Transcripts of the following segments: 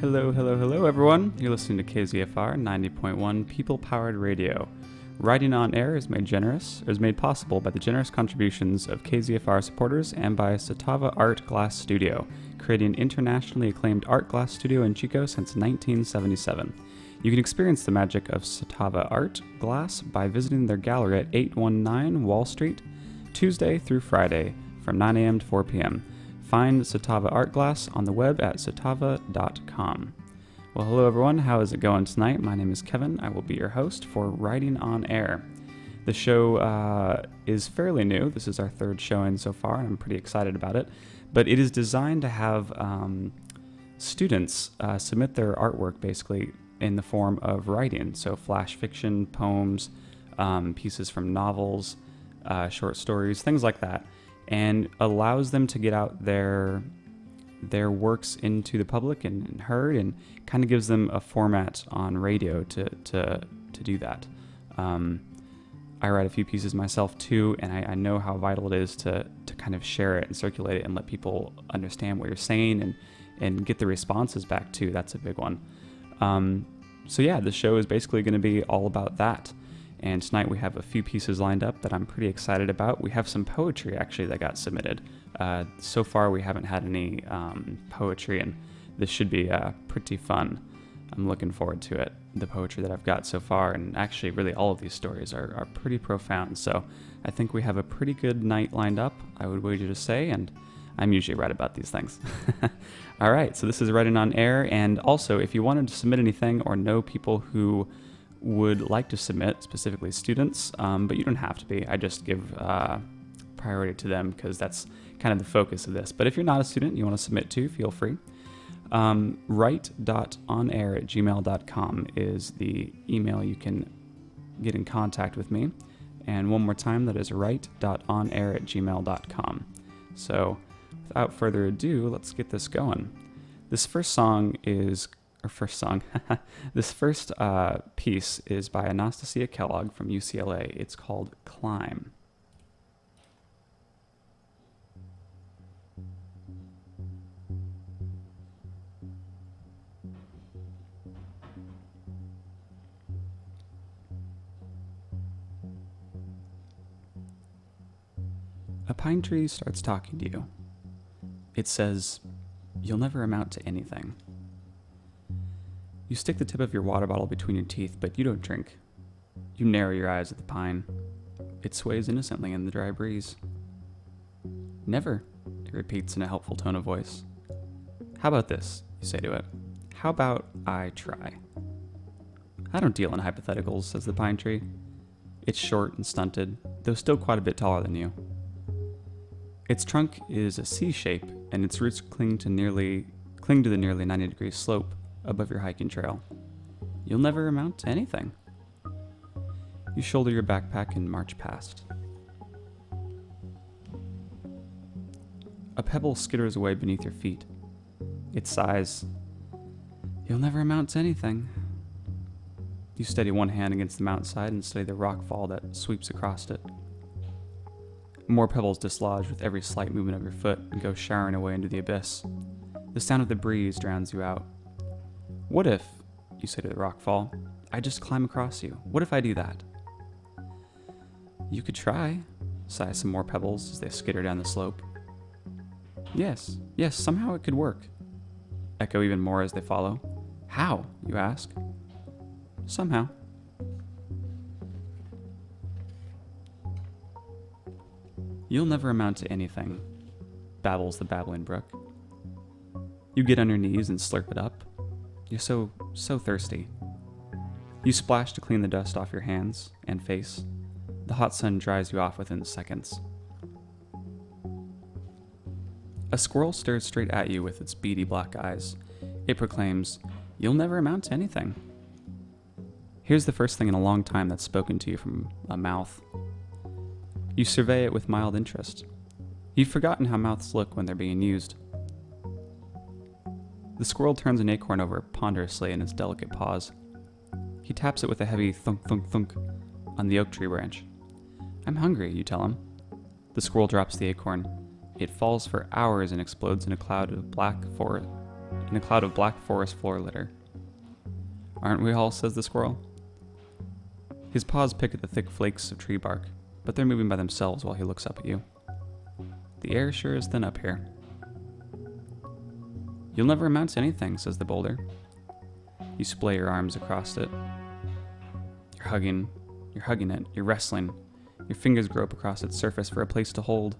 Hello, everyone. You're listening to KZFR 90.1 People-Powered Radio. Writing on Air is made possible by the generous contributions of KZFR supporters and by Satava Art Glass Studio, creating an internationally acclaimed art glass studio in Chico since 1977. You can experience the magic of Satava Art Glass by visiting their gallery at 819 Wall Street, Tuesday through Friday from 9 a.m. to 4 p.m. Find Satava Art Glass on the web at satava.com. Well, hello everyone. How is it going tonight? My name is Kevin. I will be your host for Writing on Air. The show is fairly new. This is our third showing so far, and I'm pretty excited about it. But it is designed to have students submit their artwork basically in the form of writing. So flash fiction, poems, pieces from novels, short stories, things like that. And allows them to get out their works into the public and heard, and kind of gives them a format on radio to do that. I write a few pieces myself too, and I know how vital it is to kind of share it and circulate it and let people understand what you're saying and get the responses back too. That's a big one. So yeah, the show is basically going to be all about that. And tonight we have a few pieces lined up that I'm pretty excited about. We have some poetry actually that got submitted. So far we haven't had any poetry, and this should be pretty fun. I'm looking forward to it. The poetry that I've got so far, and actually really all of these stories are pretty profound. So I think we have a pretty good night lined up, I would wager to say, and I'm usually right about these things. All right, so this is Writing on Air, and also if you wanted to submit anything or know people who would like to submit, specifically students, but you don't have to be. I just give priority to them because that's kind of the focus of this. But if you're not a student, you want to submit too, feel free. Write.onair@gmail.com is the email you can get in contact with me. And one more time, that is write.onair@gmail.com. So without further ado, let's get this going. This first piece is by Anastasia Kellogg from UCLA. It's called Climb. A pine tree starts talking to you. It says, "You'll never amount to anything." You stick the tip of your water bottle between your teeth, but you don't drink. You narrow your eyes at the pine. It sways innocently in the dry breeze. "Never," it repeats in a helpful tone of voice. "How about this?" you say to it. "How about I try?" "I don't deal in hypotheticals," says the pine tree. It's short and stunted, though still quite a bit taller than you. Its trunk is a C shape, and its roots cling to the nearly 90-degree slope above your hiking trail. You'll never amount to anything. You shoulder your backpack and march past. A pebble skitters away beneath your feet. It sighs, "You'll never amount to anything." You steady one hand against the mountainside and study the rock fall that sweeps across it. More pebbles dislodge with every slight movement of your foot and go showering away into the abyss. The sound of the breeze drowns you out. "What if," you say to the rock fall, "I just climb across you? What if I do that?" "You could try," sigh some more pebbles as they skitter down the slope. Yes, somehow it could work," echo even more as they follow. "How?" you ask. "Somehow." "You'll never amount to anything," babbles the babbling brook. You get on your knees and slurp it up. You're so thirsty. You splash to clean the dust off your hands and face. The hot sun dries you off within seconds. A squirrel stares straight at you with its beady black eyes. It proclaims, "You'll never amount to anything." Here's the first thing in a long time that's spoken to you from a mouth. You survey it with mild interest. You've forgotten how mouths look when they're being used. The squirrel turns an acorn over ponderously in its delicate paws. He taps it with a heavy thunk thunk thunk on the oak tree branch. "I'm hungry," you tell him. The squirrel drops the acorn. It falls for hours and explodes in a cloud of black in a cloud of black forest floor litter. Aren't we all, says the squirrel. His paws pick at the thick flakes of tree bark, but they're moving by themselves while he looks up at you. The air sure is thin up here. You'll never amount to anything, says the boulder. You splay your arms across it. You're hugging it, you're wrestling. Your fingers grope across its surface for a place to hold.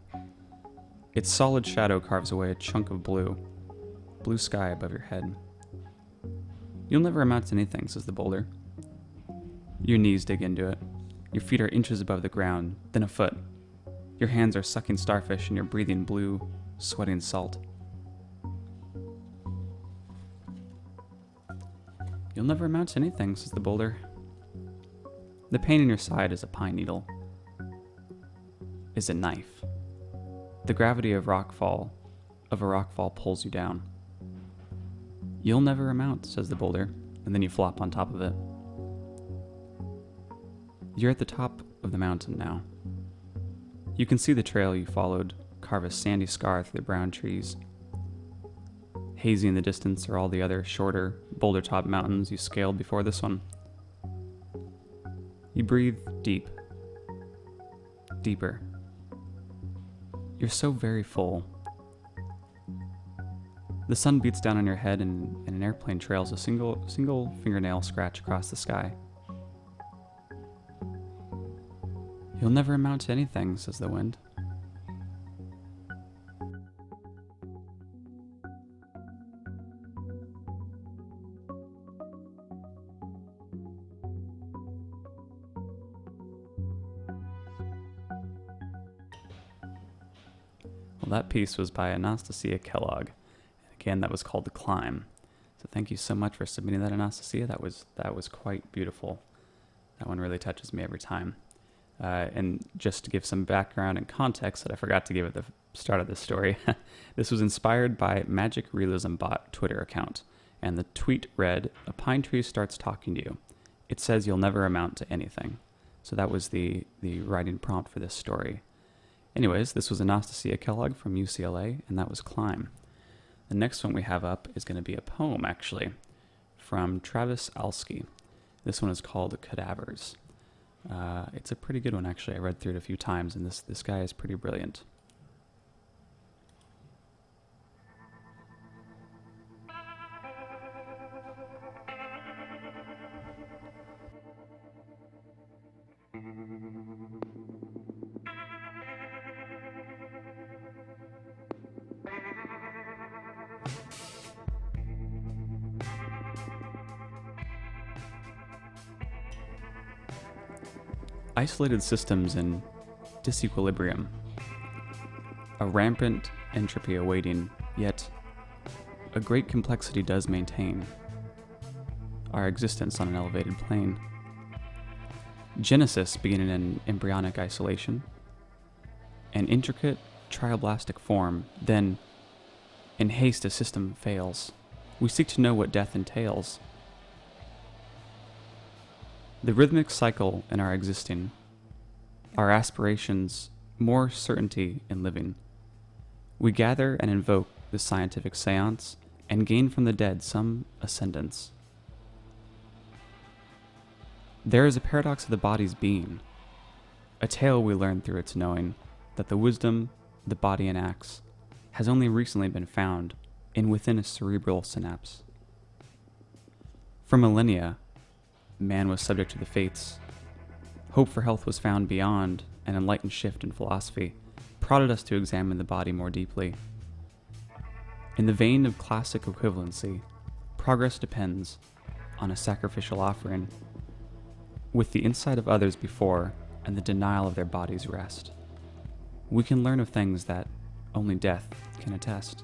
Its solid shadow carves away a chunk of blue sky above your head. You'll never amount to anything, says the boulder. Your knees dig into it. Your feet are inches above the ground, then a foot. Your hands are sucking starfish and you're breathing blue, sweating salt. You'll never amount to anything, says the boulder. The pain in your side is a pine needle. Is a knife. The gravity of a rockfall pulls you down. You'll never amount, says the boulder, and then you flop on top of it. You're at the top of the mountain now. You can see the trail you followed carve a sandy scar through the brown trees. Hazy in the distance are all the other shorter, boulder-topped mountains you scaled before this one. You breathe deep. Deeper. You're so very full. The sun beats down on your head and an airplane trails a single fingernail scratch across the sky. You'll never amount to anything, says the wind. Well, that piece was by AE Kellogg. Again, that was called The Climb. So thank you so much for submitting that, Anastasia. That was quite beautiful. That one really touches me every time. And just to give some background and context that I forgot to give at the start of this story, this was inspired by Magic Realism Bot Twitter account. And the tweet read, "A pine tree starts talking to you. It says you'll never amount to anything." So that was the writing prompt for this story. Anyways, this was Anastasia Kellogg from UCLA, and that was Climb. The next one we have up is going to be a poem, actually, from Travis Alski. This one is called Cadavers. It's a pretty good one, actually. I read through it a few times, and this guy is pretty brilliant. Isolated systems in disequilibrium. A rampant entropy awaiting, yet a great complexity does maintain our existence on an elevated plane. Genesis beginning in embryonic isolation, an intricate trioblastic form, then in haste a system fails. We seek to know what death entails. The rhythmic cycle in our existing, our aspirations, more certainty in living. We gather and invoke the scientific seance and gain from the dead some ascendance. There is a paradox of the body's being, a tale we learn through its knowing that the wisdom the body enacts has only recently been found in within a cerebral synapse. For millennia, man was subject to the fates. Hope for health was found beyond an enlightened shift in philosophy, prodded us to examine the body more deeply. In the vein of classic equivalency, progress depends on a sacrificial offering, with the insight of others before and the denial of their body's rest. We can learn of things that only death can attest.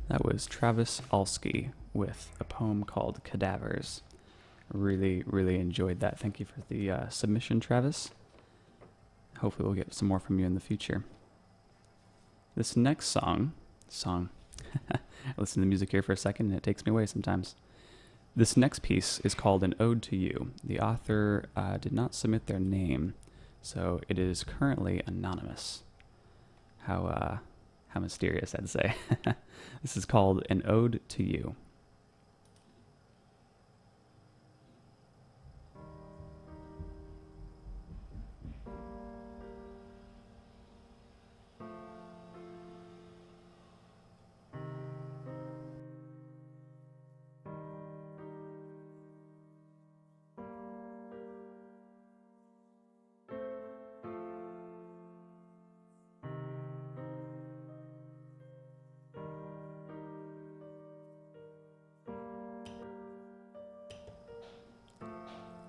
That was Travis Alski with a poem called Cadavers. Really, really enjoyed that. Thank you for the submission, Travis. hopefully we'll get some more from you in the future. This next song, I listen to the music here for a second and it takes me away sometimes. This next piece is called An Ode To You. The author did not submit their name, so it is currently anonymous. How mysterious, I'd say. This is called An Ode To You.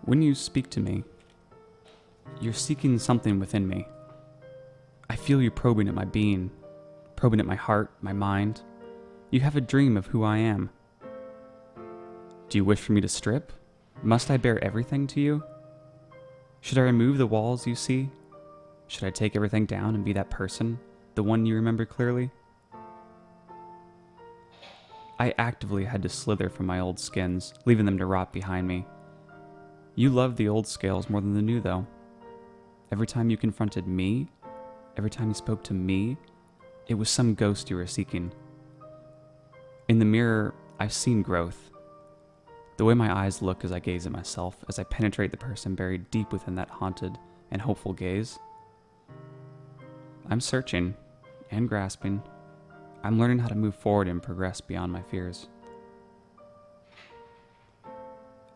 When you speak to me, you're seeking something within me. I feel you probing at my being, probing at my heart, my mind. You have a dream of who I am. Do you wish for me to strip? Must I bear everything to you? Should I remove the walls you see? Should I take everything down and be that person, the one you remember clearly? I actively had to slither from my old skins, leaving them to rot behind me. You loved the old scales more than the new, though. Every time you confronted me, every time you spoke to me, it was some ghost you were seeking. In the mirror, I've seen growth. The way my eyes look as I gaze at myself, as I penetrate the person buried deep within that haunted and hopeful gaze. I'm searching and grasping. I'm learning how to move forward and progress beyond my fears.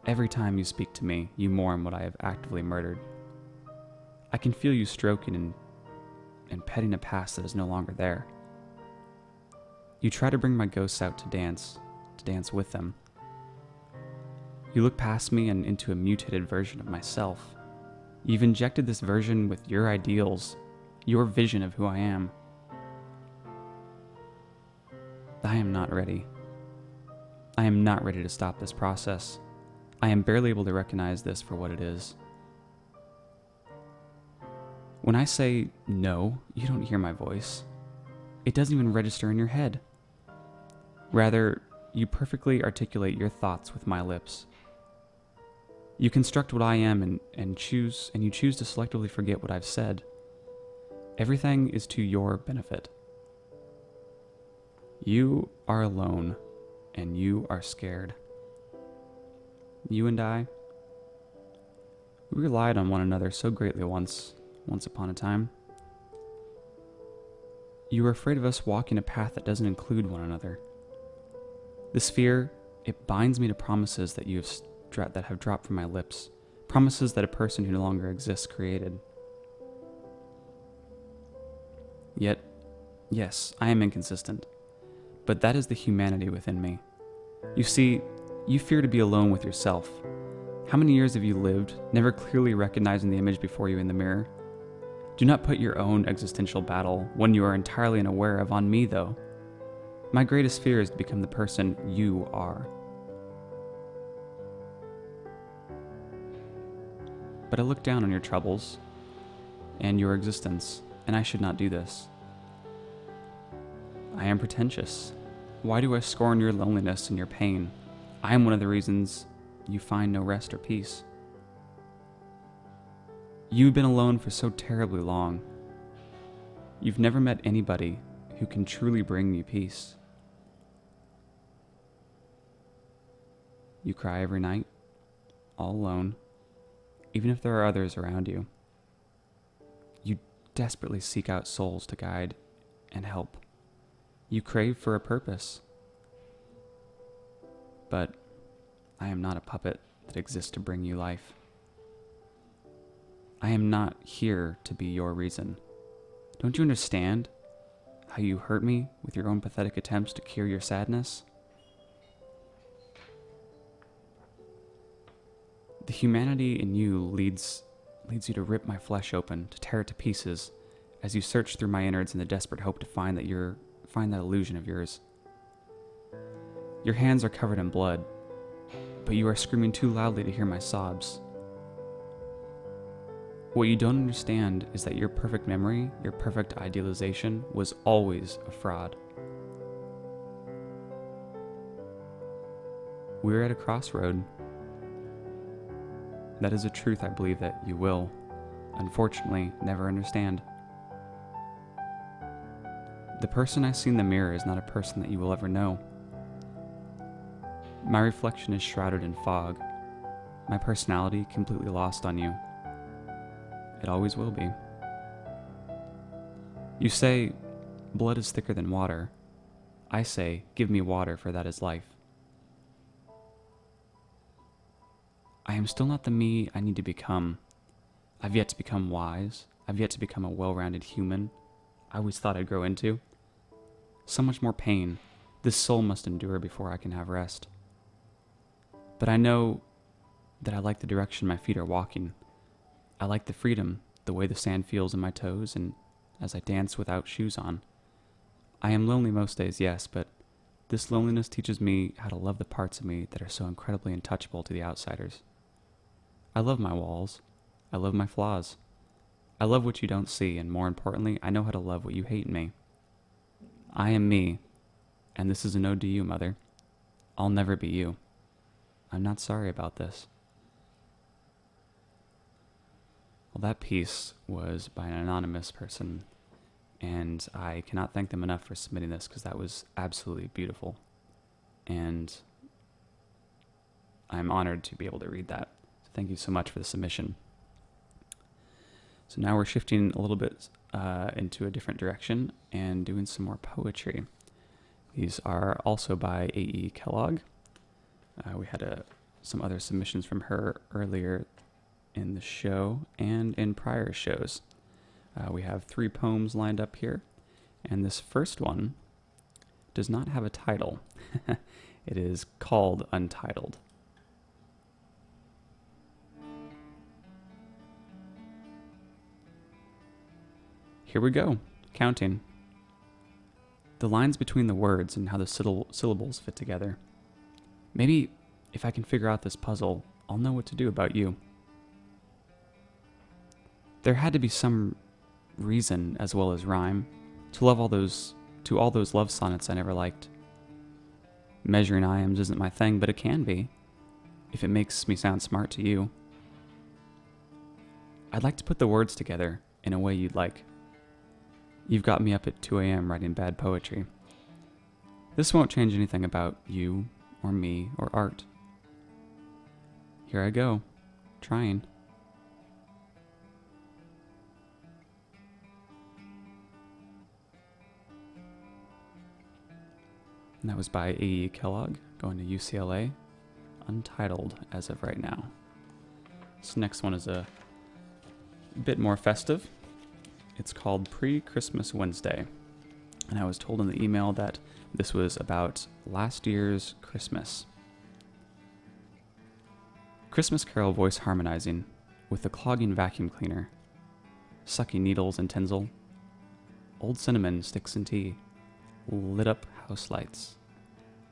Every time you speak to me, you mourn what I have actively murdered. I can feel you stroking and petting a past that is no longer there. You try to bring my ghosts out to dance with them. You look past me and into a mutated version of myself. You've injected this version with your ideals, your vision of who I am. I am not ready. I am not ready to stop this process. I am barely able to recognize this for what it is. When I say no, you don't hear my voice. It doesn't even register in your head. Rather, you perfectly articulate your thoughts with my lips. You construct what I am and you choose to selectively forget what I've said. Everything is to your benefit. You are alone, and you are scared. You and I, we relied on one another so greatly once upon a time. You were afraid of us walking a path that doesn't include one another. This fear, it binds me to promises that that have dropped from my lips, promises that a person who no longer exists created. Yet, yes, I am inconsistent, but that is the humanity within me. You see, you fear to be alone with yourself. How many years have you lived, never clearly recognizing the image before you in the mirror? Do not put your own existential battle, one you are entirely unaware of, on me, though. My greatest fear is to become the person you are. But I look down on your troubles and your existence, and I should not do this. I am pretentious. Why do I scorn your loneliness and your pain? I am one of the reasons you find no rest or peace. You've been alone for so terribly long. You've never met anybody who can truly bring you peace. You cry every night, all alone, even if there are others around you. You desperately seek out souls to guide and help. You crave for a purpose. But I am not a puppet that exists to bring you life. I am not here to be your reason. Don't you understand how you hurt me with your own pathetic attempts to cure your sadness? The humanity in you leads you to rip my flesh open, to tear it to pieces, as you search through my innards in the desperate hope to find that illusion of yours. Your hands are covered in blood, but you are screaming too loudly to hear my sobs. What you don't understand is that your perfect memory, your perfect idealization, was always a fraud. We're at a crossroad. That is a truth I believe that you will, unfortunately, never understand. The person I see in the mirror is not a person that you will ever know. My reflection is shrouded in fog, my personality completely lost on you. It always will be. You say, blood is thicker than water. I say, give me water, for that is life. I am still not the me I need to become. I've yet to become wise. I've yet to become a well-rounded human I always thought I'd grow into. So much more pain this soul must endure before I can have rest. But I know that I like the direction my feet are walking. I like the freedom, the way the sand feels in my toes, and as I dance without shoes on. I am lonely most days, yes, but this loneliness teaches me how to love the parts of me that are so incredibly untouchable to the outsiders. I love my walls. I love my flaws. I love what you don't see, and more importantly, I know how to love what you hate in me. I am me, and this is an ode to you, Mother. I'll never be you. I'm not sorry about this. Well, that piece was by an anonymous person, and I cannot thank them enough for submitting this because that was absolutely beautiful. And I'm honored to be able to read that. So thank you so much for the submission. So now we're shifting a little bit into a different direction and doing some more poetry. These are also by AE Kellogg. We had some other submissions from her earlier in the show and in prior shows. We have 3 poems lined up here, and this first one does not have a title. It is called Untitled. Here we go, counting. The lines between the words and how the syllables fit together. Maybe if I can figure out this puzzle, I'll know what to do about you. There had to be some reason as well as rhyme to all those love sonnets I never liked. Measuring iambs isn't my thing, but it can be, if it makes me sound smart to you. I'd like to put the words together in a way you'd like. You've got me up at 2 a.m. writing bad poetry. This won't change anything about you, or me, or art. Here I go, trying. And that was by AE Kellogg, going to UCLA, untitled as of right now. This next one is a bit more festive. It's called Pre-Christmas Wednesday. And I was told in the email that this was about last year's Christmas. Christmas carol voice harmonizing with the clogging vacuum cleaner, sucking needles and tinsel, old cinnamon sticks and tea, lit up house lights,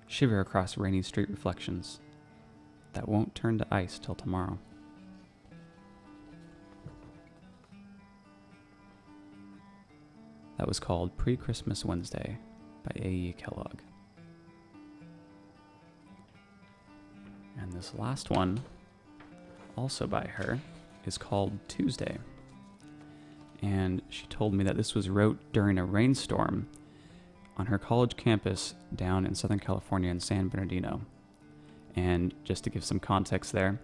shiver across rainy street reflections that won't turn to ice till tomorrow. That was called Pre-Christmas Wednesday by AE Kellogg. And this last one, also by her, is called Tuesday. And she told me that this was wrote during a rainstorm on her college campus down in Southern California in San Bernardino. And just to give some context there,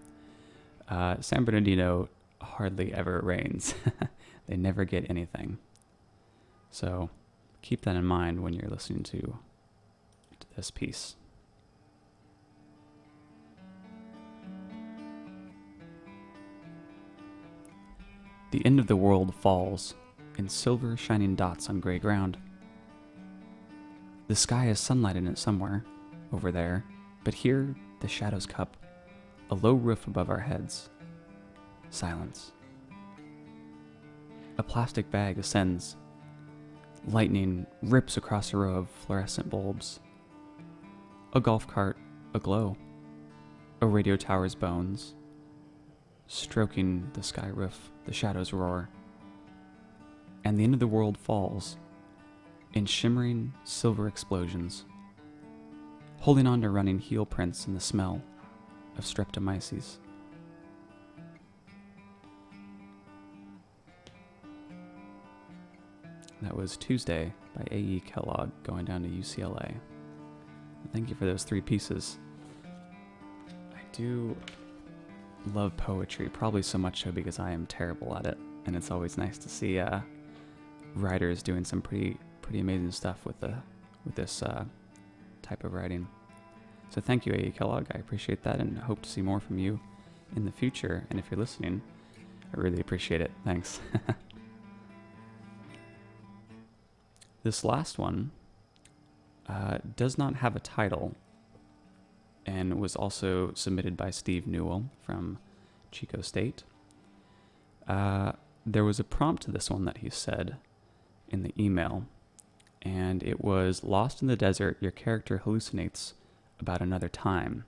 San Bernardino hardly ever rains. They never get anything. So keep that in mind when you're listening to this piece. The end of the world falls in silver shining dots on gray ground. The sky has sunlight in it somewhere, over there, but here the shadows cup, a low roof above our heads. Silence. A plastic bag ascends. Lightning rips across a row of fluorescent bulbs. A golf cart aglow. A radio tower's bones. stroking the sky roof, the shadows roar, and the end of the world falls in shimmering silver explosions, holding on to running heel prints and the smell of streptomyces. That was Tuesday by AE Kellogg, going down to UCLA. Thank you for those 3 pieces. I do love poetry, probably so much so because I am terrible at it, and it's always nice to see writers doing some pretty amazing stuff with this type of writing. So thank you, AE Kellogg. I appreciate that, and hope to see more from you in the future. And if you're listening, I really appreciate it. Thanks. This last one does not have a title, and was also submitted by Steve Newell from Chico State. There was a prompt to this one that he said in the email, and it was, "Lost in the desert, your character hallucinates about another time."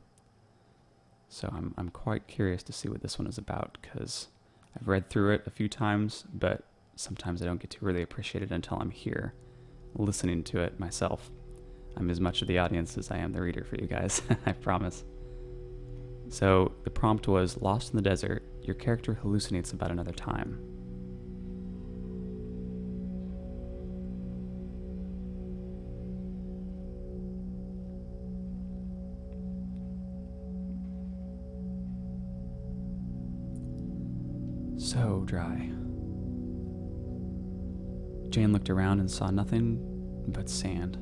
So I'm quite curious to see what this one is about, because I've read through it a few times, but sometimes I don't get to really appreciate it until I'm here listening to it myself. I'm as much of the audience as I am the reader for you guys, I promise. So the prompt was, "Lost in the desert, your character hallucinates about another time." So dry. Jane looked around and saw nothing but sand.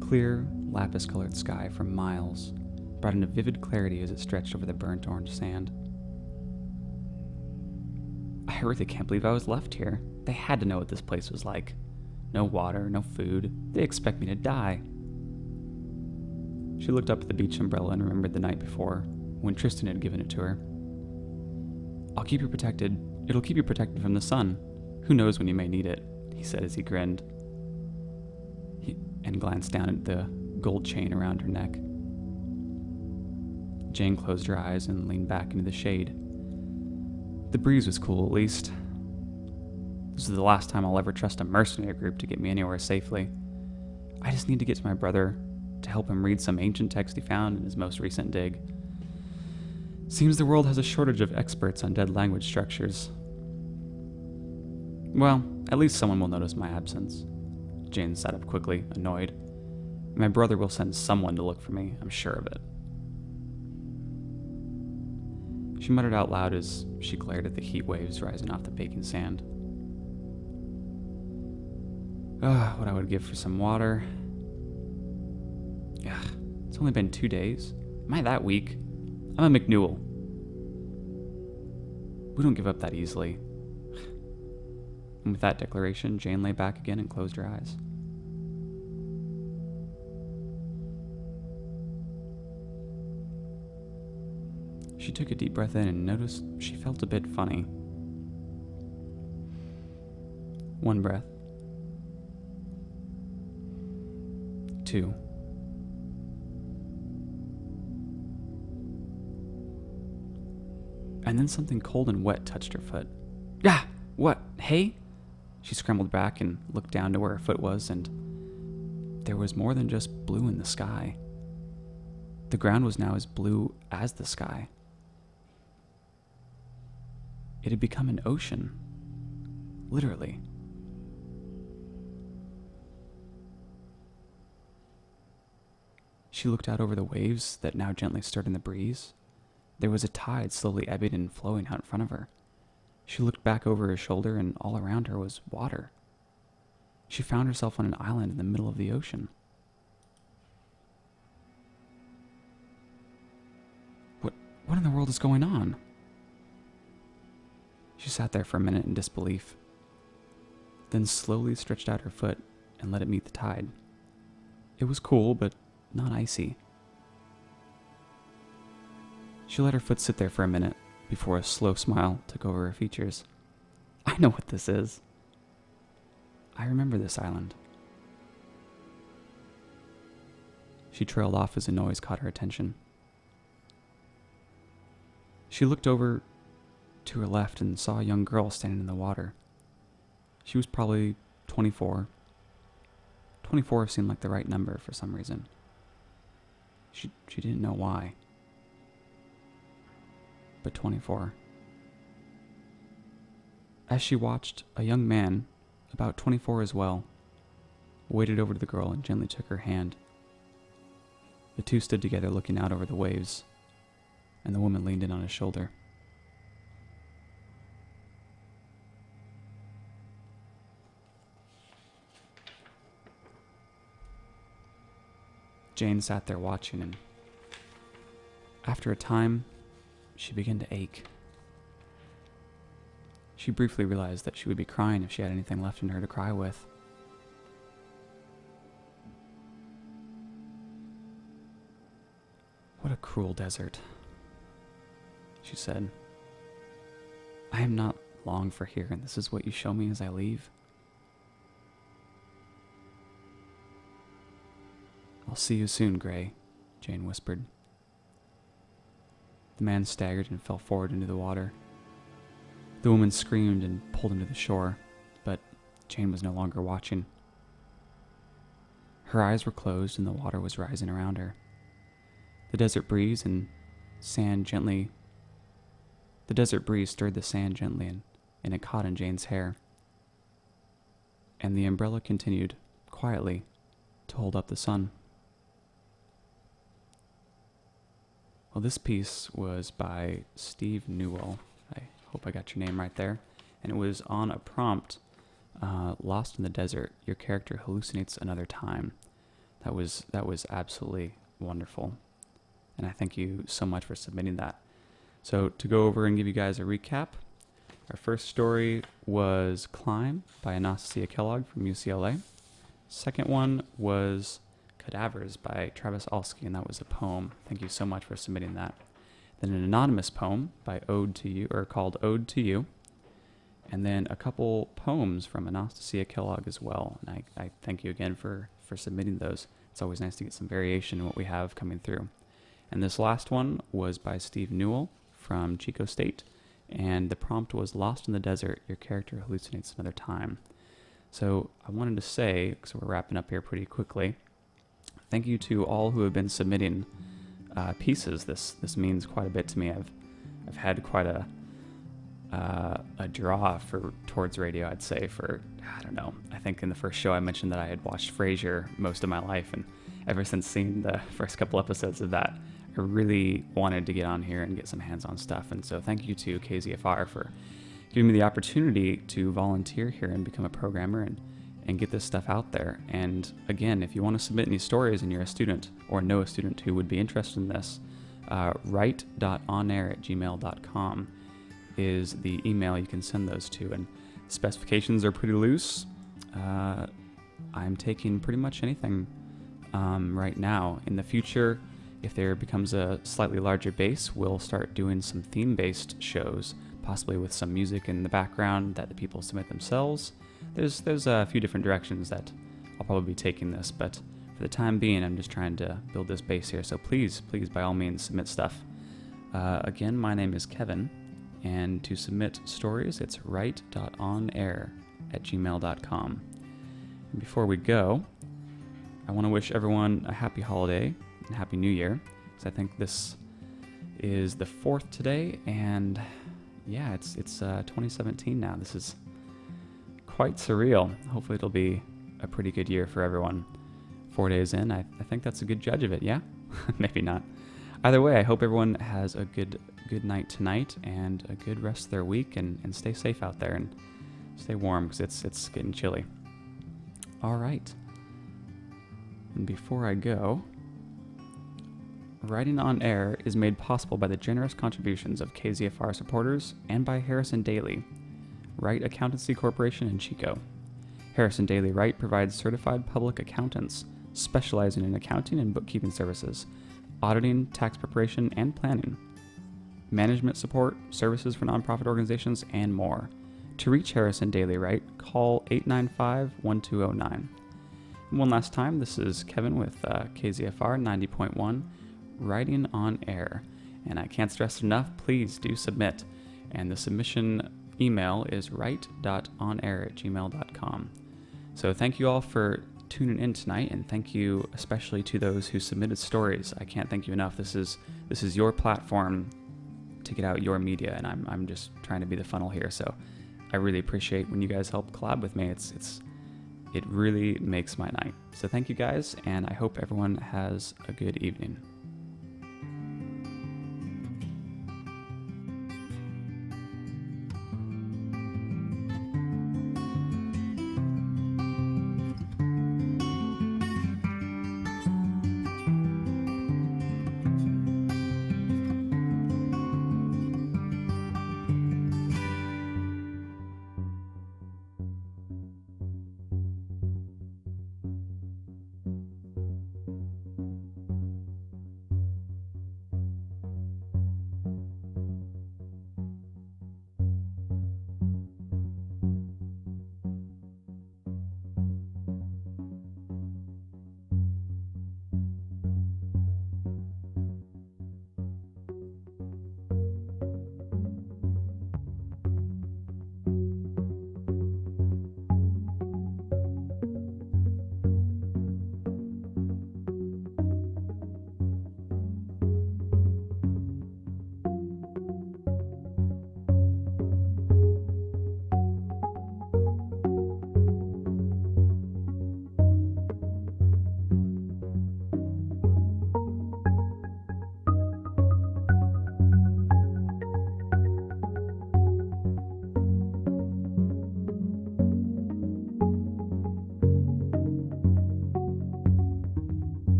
Clear, lapis-colored sky for miles brought into vivid clarity as it stretched over the burnt orange sand. I really can't believe I was left here. They had to know what this place was like. No water, no food. They expect me to die. She looked up at the beach umbrella and remembered the night before, when Tristan had given it to her. "I'll keep you protected. It'll keep you protected from the sun. Who knows when you may need it," he said as he grinned. And glanced down at the gold chain around her neck. Jane closed her eyes and leaned back into the shade. The breeze was cool, at least. This is the last time I'll ever trust a mercenary group to get me anywhere safely. I just need to get to my brother to help him read some ancient text he found in his most recent dig. Seems the world has a shortage of experts on dead language structures. Well, at least someone will notice my absence. Jane sat up quickly, annoyed. My brother will send someone to look for me, I'm sure of it. She muttered out loud as she glared at the heat waves rising off the baking sand. What I would give for some water. Ugh, it's only been 2 days. Am I that weak? I'm a McNewell. We don't give up that easily. And with that declaration, Jane lay back again and closed her eyes. She took a deep breath in and noticed she felt a bit funny. 1 breath. 2. And then something cold and wet touched her foot. Ah! What? Hay? She scrambled back and looked down to where her foot was, and there was more than just blue in the sky. The ground was now as blue as the sky. It had become an ocean. Literally. She looked out over the waves that now gently stirred in the breeze. There was a tide slowly ebbing and flowing out in front of her. She looked back over her shoulder, and all around her was water. She found herself on an island in the middle of the ocean. What in the world is going on? She sat there for a minute in disbelief, then slowly stretched out her foot and let it meet the tide. It was cool, but not icy. She let her foot sit there for a minute before a slow smile took over her features. I know what this is. I remember this island. She trailed off as a noise caught her attention. She looked over to her left and saw a young girl standing in the water. She was probably 24. 24 seemed like the right number for some reason. She didn't know why. But 24. As she watched, a young man, about 24 as well, waded over to the girl and gently took her hand. The two stood together looking out over the waves, and the woman leaned in on his shoulder. Jane sat there watching, and after a time, she began to ache. She briefly realized that she would be crying if she had anything left in her to cry with. What a cruel desert, she said. I am not long for here, and this is what you show me as I leave. I'll see you soon, Gray, Jane whispered. The man staggered and fell forward into the water. The woman screamed and pulled him to the shore, but Jane was no longer watching. Her eyes were closed and the water was rising around her. The desert breeze stirred the sand gently, and it caught in Jane's hair. And the umbrella continued, quietly, to hold up the sun. Well, this piece was by Steve Newell. I hope I got your name right there. And it was on a prompt, Lost in the Desert, your character hallucinates another time. That was absolutely wonderful. And I thank you so much for submitting that. So to go over and give you guys a recap, our first story was Climb by AE Kellogg from UCLA. Second one was Cadavers by Travis Alsky, and that was a poem. Thank you so much for submitting that. Then an anonymous poem by Ode To You, or called Ode To You. And then a couple poems from AE Kellogg as well. And I thank you again for submitting those. It's always nice to get some variation in what we have coming through. And this last one was by Steve Newell from Chico State. And the prompt was Lost in the Desert, your character hallucinates another time. So I wanted to say, because we're wrapping up here pretty quickly, thank you to all who have been submitting pieces. This means quite a bit to me. I've had quite a draw towards radio, I'd say, for, I don't know. I think in the first show I mentioned that I had watched Frasier most of my life, and ever since seeing the first couple episodes of that, I really wanted to get on here and get some hands-on stuff. And so thank you to KZFR for giving me the opportunity to volunteer here and become a programmer and get this stuff out there. And again, if you want to submit any stories and you're a student or know a student who would be interested in this, write.onair@gmail.com is the email you can send those to. And specifications are pretty loose. I'm taking pretty much anything right now. In the future, if there becomes a slightly larger base, we'll start doing some theme-based shows, possibly with some music in the background that the people submit themselves. There's a few different directions that I'll probably be taking this, but for the time being, I'm just trying to build this base here. So please, by all means, submit stuff. Again, my name is Kevin, and to submit stories, it's write.onair@gmail.com. And before we go, I want to wish everyone a happy holiday and happy New Year, because I think this is the 4th today, and yeah, it's 2017 now. This is quite surreal. Hopefully it'll be a pretty good year for everyone. 4 days in, I think that's a good judge of it, yeah? Maybe not. Either way, I hope everyone has a good night tonight and a good rest of their week, and stay safe out there and stay warm, because it's getting chilly. All right. And before I go, Writing on Air is made possible by the generous contributions of KZFR supporters and by Harrison Daly, Wright Accountancy Corporation in Chico. Harrison Daly Wright provides certified public accountants specializing in accounting and bookkeeping services, auditing, tax preparation, and planning, management support, services for nonprofit organizations, and more. To reach Harrison Daly Wright, call 895-1209. And one last time, this is Kevin with KZFR 90.1, Writing on Air. And I can't stress it enough, please do submit. And the submission email is write.onair@gmail.com. So thank you all for tuning in tonight, and thank you especially to those who submitted stories. I can't thank you enough. This is your platform to get out your media, and I'm just trying to be the funnel here. So I really appreciate when you guys help collab with me. It really makes my night. So thank you guys, and I hope everyone has a good evening.